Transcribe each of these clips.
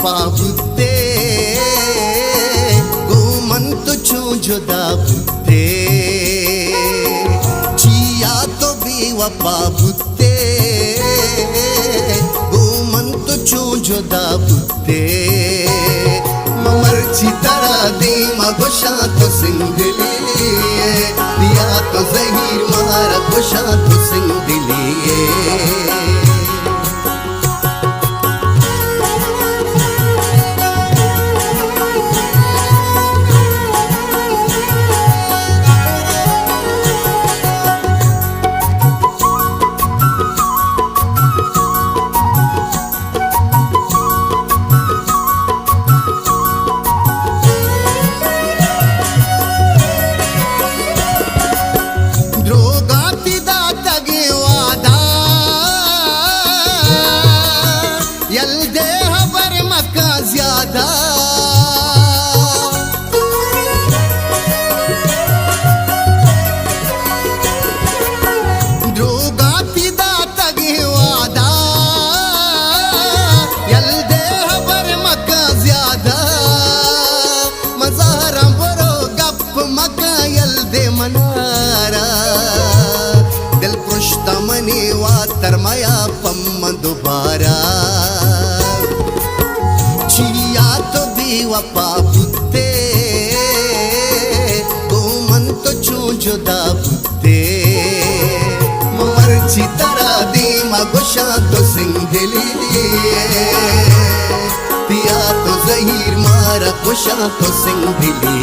बेवफा बुद्धे गोमन तो छू जुदा बुद्धे जिया तो बेवफा बुद्धे गोमन तो छू जुदा बुद्धे ममर्ची तरा दे मगोशा तो सिंगली दिया तो जहीर मारा गोशा तो सिंगली तरमाया पम्मा दोबारा जिया तो बेवफा बुद्धे गोमन तो छू जुदा बुद्धे मर्जी तरा दे मगोशा तो सिंगली पिया तो जहीर मारा गोशा तो सिंगली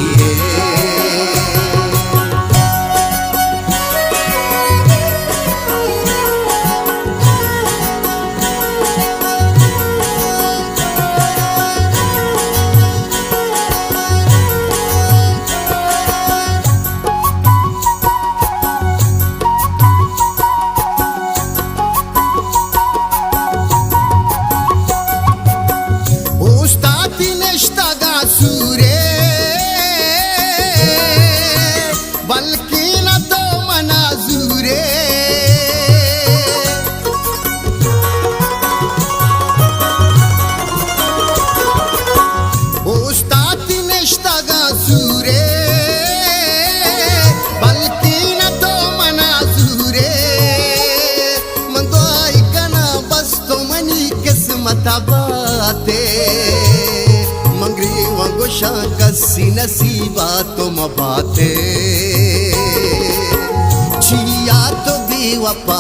मंगरी वंगोशा कसी नसीबा तुम बाते जिया तो बेवफा